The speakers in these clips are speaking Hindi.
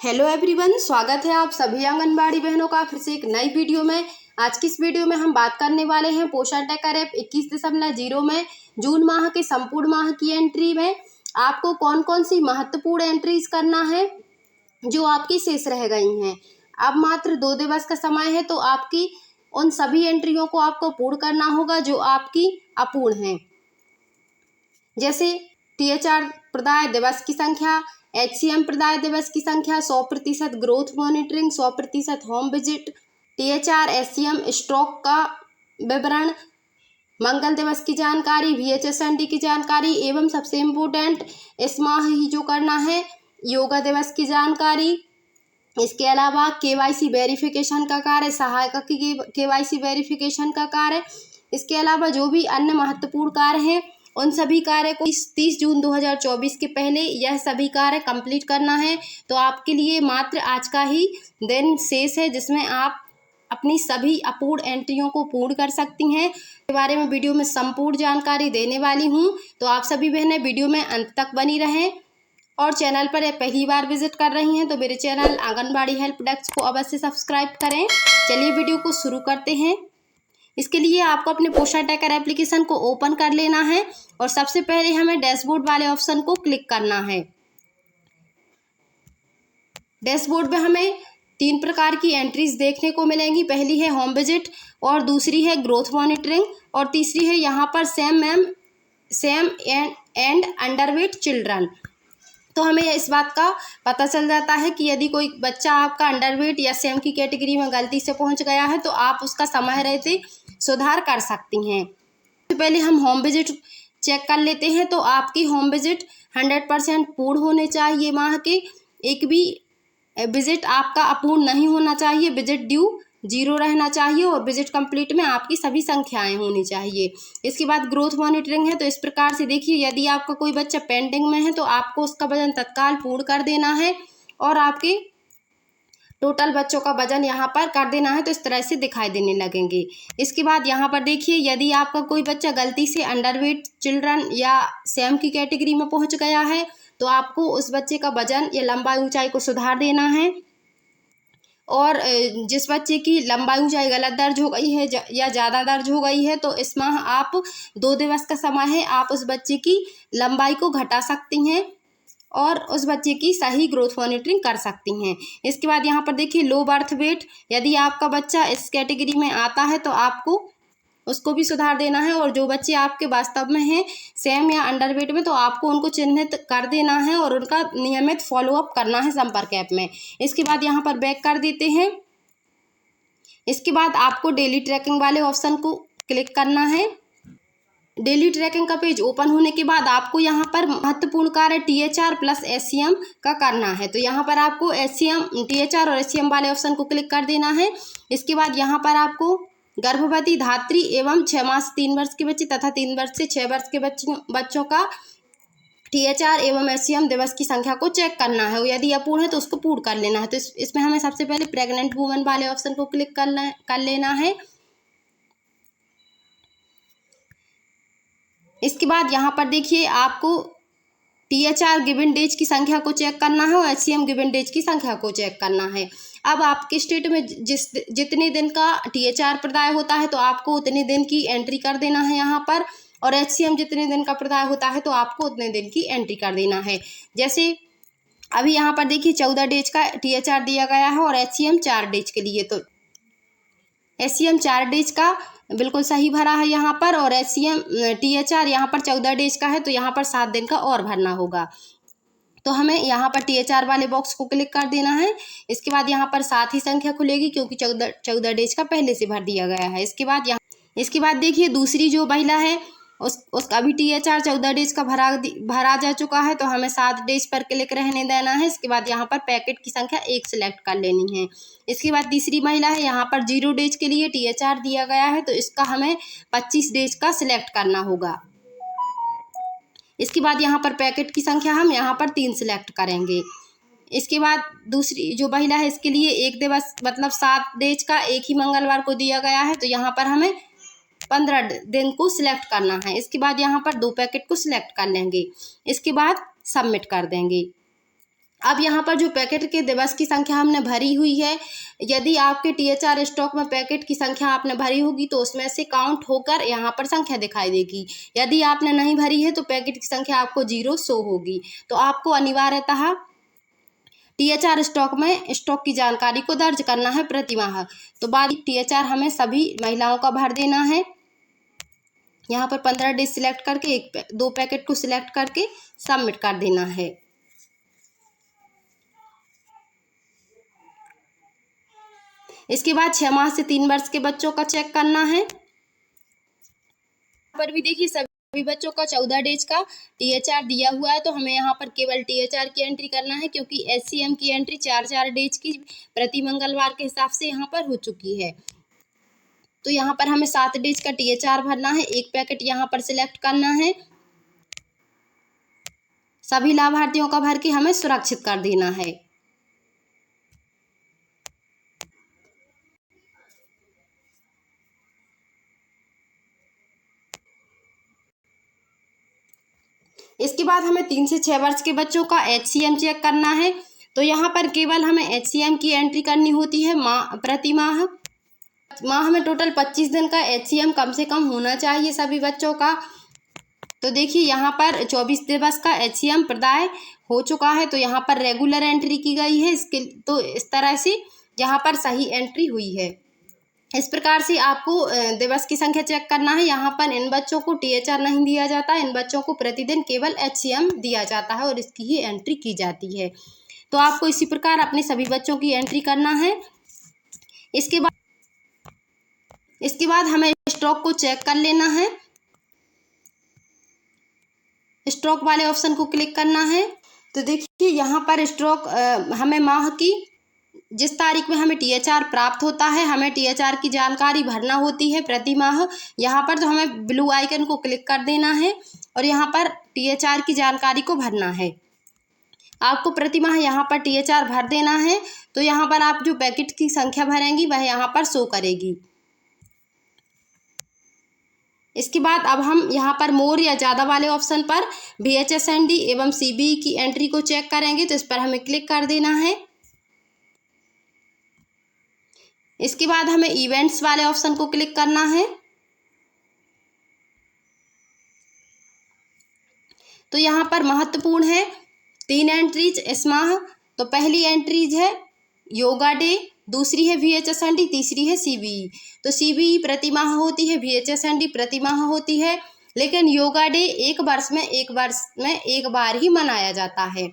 हेलो एवरीवन, स्वागत है आप सभी आंगनबाड़ी बहनों का फिर से एक नई वीडियो में। आज की इस वीडियो में हम बात करने वाले हैं पोषण ट्रैकर ऐप 21.0 में जून माह के संपूर्ण माह की एंट्री में आपको कौन कौन सी महत्वपूर्ण एंट्रीज करना है जो आपकी शेष रह गई हैं। अब मात्र 2 दिवस का समय है, तो आपकी उन सभी एंट्रियों को आपको पूर्ण करना होगा जो आपकी अपूर्ण हैं। जैसे THR प्रदाय दिवस की संख्या, HCM प्रदाय दिवस की संख्या, 100% growth monitoring, 100% home visit, THR SCM stock का विवरण, मंगल दिवस की जानकारी, VHSND की जानकारी एवं सबसे इम्पोर्टेंट इस माह ही जो करना है योगा दिवस की जानकारी। इसके अलावा KYC वेरिफिकेशन का कार्य, सहायक की KYC वेरिफिकेशन का कार्य। इसके अलावा जो भी अन्य महत्वपूर्ण कार्य हैं उन सभी कार्य को 30 जून 2024 के पहले यह सभी कार्य कंप्लीट करना है। तो आपके लिए मात्र आज का ही दिन शेष है जिसमें आप अपनी सभी अपूर्ण एंट्रियों को पूर्ण कर सकती हैं। इसके बारे में वीडियो में संपूर्ण जानकारी देने वाली हूं, तो आप सभी बहनें वीडियो में अंत तक बनी रहें। और चैनल पर पहली बार विजिट कर रही हैं तो मेरे चैनल आंगनबाड़ी हेल्प डेस्क को अवश्य सब्सक्राइब करें। चलिए वीडियो को शुरू करते हैं। इसके लिए आपको अपने पोषण ट्रैकर एप्लीकेशन को ओपन कर लेना है और सबसे पहले हमें डैशबोर्ड वाले ऑप्शन को क्लिक करना है। डैशबोर्ड में हमें 3 प्रकार की एंट्रीज देखने को मिलेंगी। पहली है होम विजिट, और दूसरी है ग्रोथ मॉनिटरिंग, और तीसरी है यहाँ पर सेम एंड अंडरवेट चिल्ड्रन। तो हमें इस बात का पता चल जाता है कि यदि कोई बच्चा आपका अंडरवेट या सेम की कैटेगरी में गलती से पहुंच गया है तो आप उसका समय रहते सुधार कर सकती हैं। तो पहले हम होम विजिट चेक कर लेते हैं। तो आपकी होम विजिट 100% पूर्ण होने चाहिए। माह के एक भी विजिट आपका अपूर्ण नहीं होना चाहिए। विजिट ड्यू 0 रहना चाहिए और विजिट कंप्लीट में आपकी सभी संख्याएं होनी चाहिए। इसके बाद ग्रोथ मॉनिटरिंग है। तो इस प्रकार से देखिए, यदि आपका कोई बच्चा पेंडिंग में है तो आपको उसका वजन तत्काल पूर्ण कर देना है और आपके टोटल बच्चों का वजन यहाँ पर कर देना है। तो इस तरह से दिखाई देने लगेंगे। इसके बाद यहाँ पर देखिए, यदि आपका कोई बच्चा गलती से अंडरवेट चिल्ड्रन या सेम की कैटेगरी में पहुँच गया है तो आपको उस बच्चे का वजन या लंबाई ऊंचाई को सुधार देना है। और जिस बच्चे की लंबाई ऊंचाई गलत दर्ज हो गई है या ज़्यादा दर्ज हो गई है तो इस माह आप 2 दिवस का समय है, आप उस बच्चे की लंबाई को घटा सकती हैं और उस बच्चे की सही ग्रोथ मॉनिटरिंग कर सकती हैं। इसके बाद यहाँ पर देखिए लो बर्थ वेट, यदि आपका बच्चा इस कैटेगरी में आता है तो आपको उसको भी सुधार देना है। और जो बच्चे आपके वास्तव में हैं सेम या अंडरवेट में तो आपको उनको चिन्हित कर देना है और उनका नियमित फॉलोअप करना है संपर्क ऐप में। इसके बाद यहाँ पर बैक कर देते हैं। इसके बाद आपको डेली ट्रैकिंग वाले ऑप्शन को क्लिक करना है। डेली ट्रैकिंग का पेज ओपन होने के बाद आपको यहाँ पर महत्वपूर्ण कार्य THR प्लस SCM का करना है। तो यहाँ पर आपको THR और SCM वाले ऑप्शन को क्लिक कर देना है। इसके बाद यहाँ पर आपको गर्भवती, धात्री एवं 6 माह से 3 वर्ष के बच्चे तथा 3 वर्ष से 6 वर्ष के बच्चों का THR एवं SCM दिवस की संख्या को चेक करना है। यदि अपूर्ण है तो उसको पूर्ण कर लेना है। तो इसमें हमें सबसे पहले प्रेग्नेंट वुमन वाले ऑप्शन को क्लिक कर लेना है। इसके बाद यहाँ पर देखिए आपको THR गिवन डेज की संख्या को चेक करना है और HCM गिवन डेज की संख्या को चेक करना है। अब आपके स्टेट में जितने दिन का THR प्रदाय होता है तो आपको उतने दिन की एंट्री कर देना है यहाँ पर, और HCM जितने दिन का प्रदाय होता है तो आपको उतने दिन की एंट्री कर देना है। जैसे अभी यहाँ पर देखिए 14 डेज का THR दिया गया है और HCM 4 डेज के लिए। तो HCM 4 डेज का बिल्कुल सही भरा है यहाँ पर, और THR यहाँ पर 14 डेज का है तो यहाँ पर 7 दिन का और भरना होगा। तो हमें यहाँ पर THR वाले बॉक्स को क्लिक कर देना है। इसके बाद यहाँ पर 7 ही संख्या खुलेगी क्योंकि 14 डेज का पहले से भर दिया गया है। इसके बाद देखिए दूसरी जो महिला है उसका अभी THR 14 डेज का भरा जा चुका है तो हमें 7 डेज पर क्लिक रहने देना है। इसके बाद यहाँ पर पैकेट की संख्या 1 सिलेक्ट कर लेनी है। इसके बाद तीसरी महिला है, यहाँ पर 0 डेज के लिए THR दिया गया है तो इसका हमें 25 डेज का सिलेक्ट करना होगा। इसके बाद यहाँ पर पैकेट की संख्या हम यहाँ पर 3 सिलेक्ट करेंगे। इसके बाद दूसरी जो महिला है इसके लिए 1 दिवस मतलब 7 डेज का एक ही मंगलवार को दिया गया है तो यहाँ पर हमें 15 दिन को सिलेक्ट करना है। इसके बाद यहाँ पर 2 पैकेट को सिलेक्ट कर लेंगे। इसके बाद सबमिट कर देंगे। अब यहाँ पर जो पैकेट के दिवस की संख्या हमने भरी हुई है, यदि आपके THR स्टॉक में पैकेट की संख्या आपने भरी होगी तो उसमें से काउंट होकर यहाँ पर संख्या दिखाई देगी। यदि आपने नहीं भरी है तो पैकेट की संख्या आपको 0 शो होगी। तो आपको अनिवार्यतः THR स्टॉक में स्टॉक की जानकारी को दर्ज करना है प्रति माह। तो बाद THR हमें सभी महिलाओं का भर देना है। यहाँ पर 15 डेज सिलेक्ट करके 2 पैकेट को सिलेक्ट करके सबमिट कर देना है। इसके बाद 6 माह से 3 वर्ष के बच्चों का चेक करना है। यहाँ पर भी देखिए सभी बच्चों का 14 डेज का THR दिया हुआ है, तो हमें यहाँ पर केवल THR की एंट्री करना है, क्योंकि HCM की एंट्री 4 डेज की प्रति मंगलवार के हिसाब से यहाँ पर हो चुकी है। तो यहाँ पर हमें 7 डेज का THR भरना है। 1 पैकेट यहाँ पर सिलेक्ट करना है। सभी लाभार्थियों का भर के हमें सुरक्षित कर देना है। इसके बाद हमें 3 से 6 वर्ष के बच्चों का HCM चेक करना है। तो यहाँ पर केवल हमें HCM की एंट्री करनी होती है प्रति माह में टोटल 25 दिन का HCM कम से कम होना चाहिए सभी बच्चों का। तो देखिए यहाँ पर 24 दिवस का HCM प्रदाय हो चुका है, तो यहाँ पर रेगुलर एंट्री की गई है। तो इस तरह से यहाँ पर सही एंट्री हुई है। इस प्रकार से आपको दिवस की संख्या चेक करना है। यहाँ पर इन बच्चों को THR नहीं दिया जाता, इन बच्चों को प्रतिदिन केवल HCM दिया जाता है और इसकी ही एंट्री की जाती है। तो आपको इसी प्रकार अपने सभी बच्चों की एंट्री करना है। इसके बाद हमें स्टॉक को चेक कर लेना है। स्टॉक वाले ऑप्शन को क्लिक करना है। तो देखिए यहाँ पर स्टॉक हमें माह की जिस तारीख में हमें THR प्राप्त होता है, हमें THR की जानकारी भरना होती है प्रति माह। यहाँ पर तो हमें ब्लू आइकन को क्लिक कर देना है और यहाँ पर THR की जानकारी को भरना है। आपको प्रति माह यहाँ पर THR भर देना है। तो यहाँ पर आप जो पैकेट की संख्या भरेंगी वह यहाँ पर शो करेगी। इसके बाद अब हम यहाँ पर मोर या ज़्यादा वाले ऑप्शन पर VHSND एवं CBE की एंट्री को चेक करेंगे, तो इस पर हमें क्लिक कर देना है। इसके बाद हमें इवेंट्स वाले ऑप्शन को क्लिक करना है। तो यहाँ पर महत्वपूर्ण है 3 एंट्रीज इस माह। तो पहली एंट्रीज है योगा डे, दूसरी है VHSND, तीसरी है CBE। तो CBE प्रति माह होती है, VHSND प्रति माह होती है, लेकिन योगा डे एक वर्ष में एक बार ही मनाया जाता है।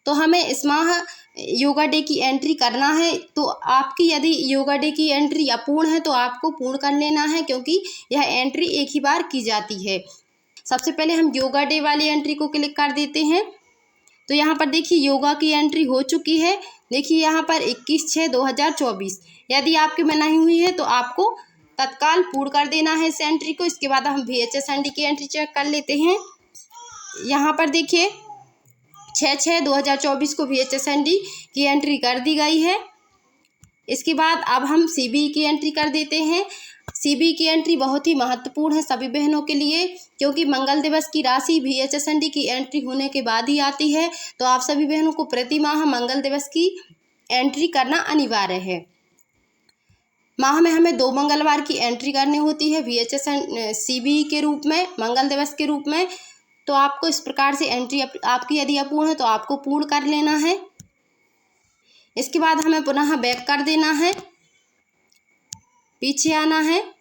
तो हमें इस माह योगा डे की एंट्री करना है। तो आपकी यदि योगा डे की एंट्री अपूर्ण है तो आपको पूर्ण कर लेना है, क्योंकि यह एंट्री एक ही बार की जाती है। सबसे पहले हम योगा डे वाली एंट्री को क्लिक कर देते हैं। तो यहाँ पर देखिए योगा की एंट्री हो चुकी है। देखिए यहाँ पर 21/6/2024। यदि आपके में नहीं हुई है तो आपको तत्काल पूर्ण कर देना है इस एंट्री को। इसके बाद हम VHSND की एंट्री चेक कर लेते हैं। यहाँ पर देखिए 6/6/2024 को VHSND की एंट्री कर दी गई है। इसके बाद अब हम CBE की एंट्री कर देते हैं। CBE की एंट्री बहुत ही महत्वपूर्ण है सभी बहनों के लिए, क्योंकि मंगल दिवस की राशि VHSND की एंट्री होने के बाद ही आती है। तो आप सभी बहनों को प्रति माह मंगल दिवस की एंट्री करना अनिवार्य है। माह में हमें 2 मंगलवार की एंट्री करनी होती है CBE के रूप में, मंगल दिवस के रूप में। तो आपको इस प्रकार से एंट्री आपकी यदि अपूर्ण है तो आपको पूर्ण कर लेना है। इसके बाद हमें पुनः बैक कर देना है, पीछे आना है।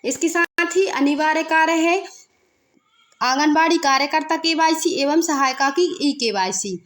इसके साथ ही अनिवार्य कार्य है आंगनबाड़ी कार्यकर्ता KYC एवं सहायिका की eKYC।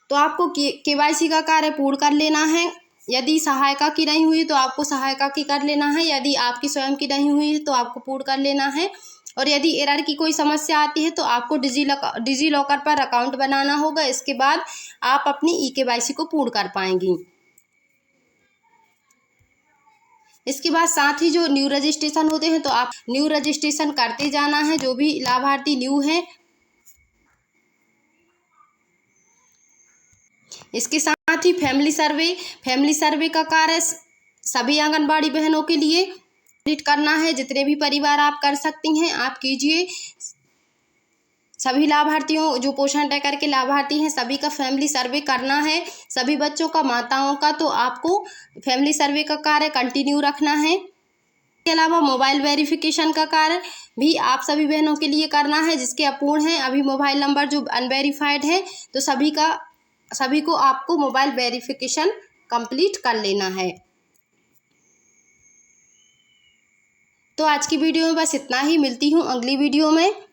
तो आपको KYC का कार्य पूर्ण कर लेना है। यदि सहायिका की नहीं हुई तो आपको सहायिका की कर लेना है। यदि आपकी स्वयं की नहीं हुई है तो आपको पूर्ण कर लेना है। और यदि एरर की कोई समस्या आती है तो आपको डिजी लॉकर पर अकाउंट बनाना होगा। इसके बाद आप अपनी eKYC को पूर्ण कर पाएंगी। इसके बाद साथ ही जो न्यू रजिस्ट्रेशन होते हैं तो आप न्यू रजिस्ट्रेशन करते जाना है, जो भी लाभार्थी न्यू हैं। इसके साथ ही फैमिली सर्वे का कार्य सभी आंगनबाड़ी बहनों के लिए कंप्लीट करना है। जितने भी परिवार आप कर सकती हैं आप कीजिए। सभी लाभार्थियों जो पोषण ट्रैकर के लाभार्थी हैं सभी का फैमिली सर्वे करना है, सभी बच्चों का, माताओं का। तो आपको फैमिली सर्वे का कार्य कंटिन्यू रखना है। इसके अलावा मोबाइल वेरिफिकेशन का कार्य भी आप सभी बहनों के लिए करना है जिसके अपूर्ण हैं अभी मोबाइल नंबर जो अनवेरिफाइड है। तो सभी को आपको मोबाइल वेरिफिकेशन कंप्लीट कर लेना है। तो आज की वीडियो में बस इतना ही। मिलती हूँ अगली वीडियो में।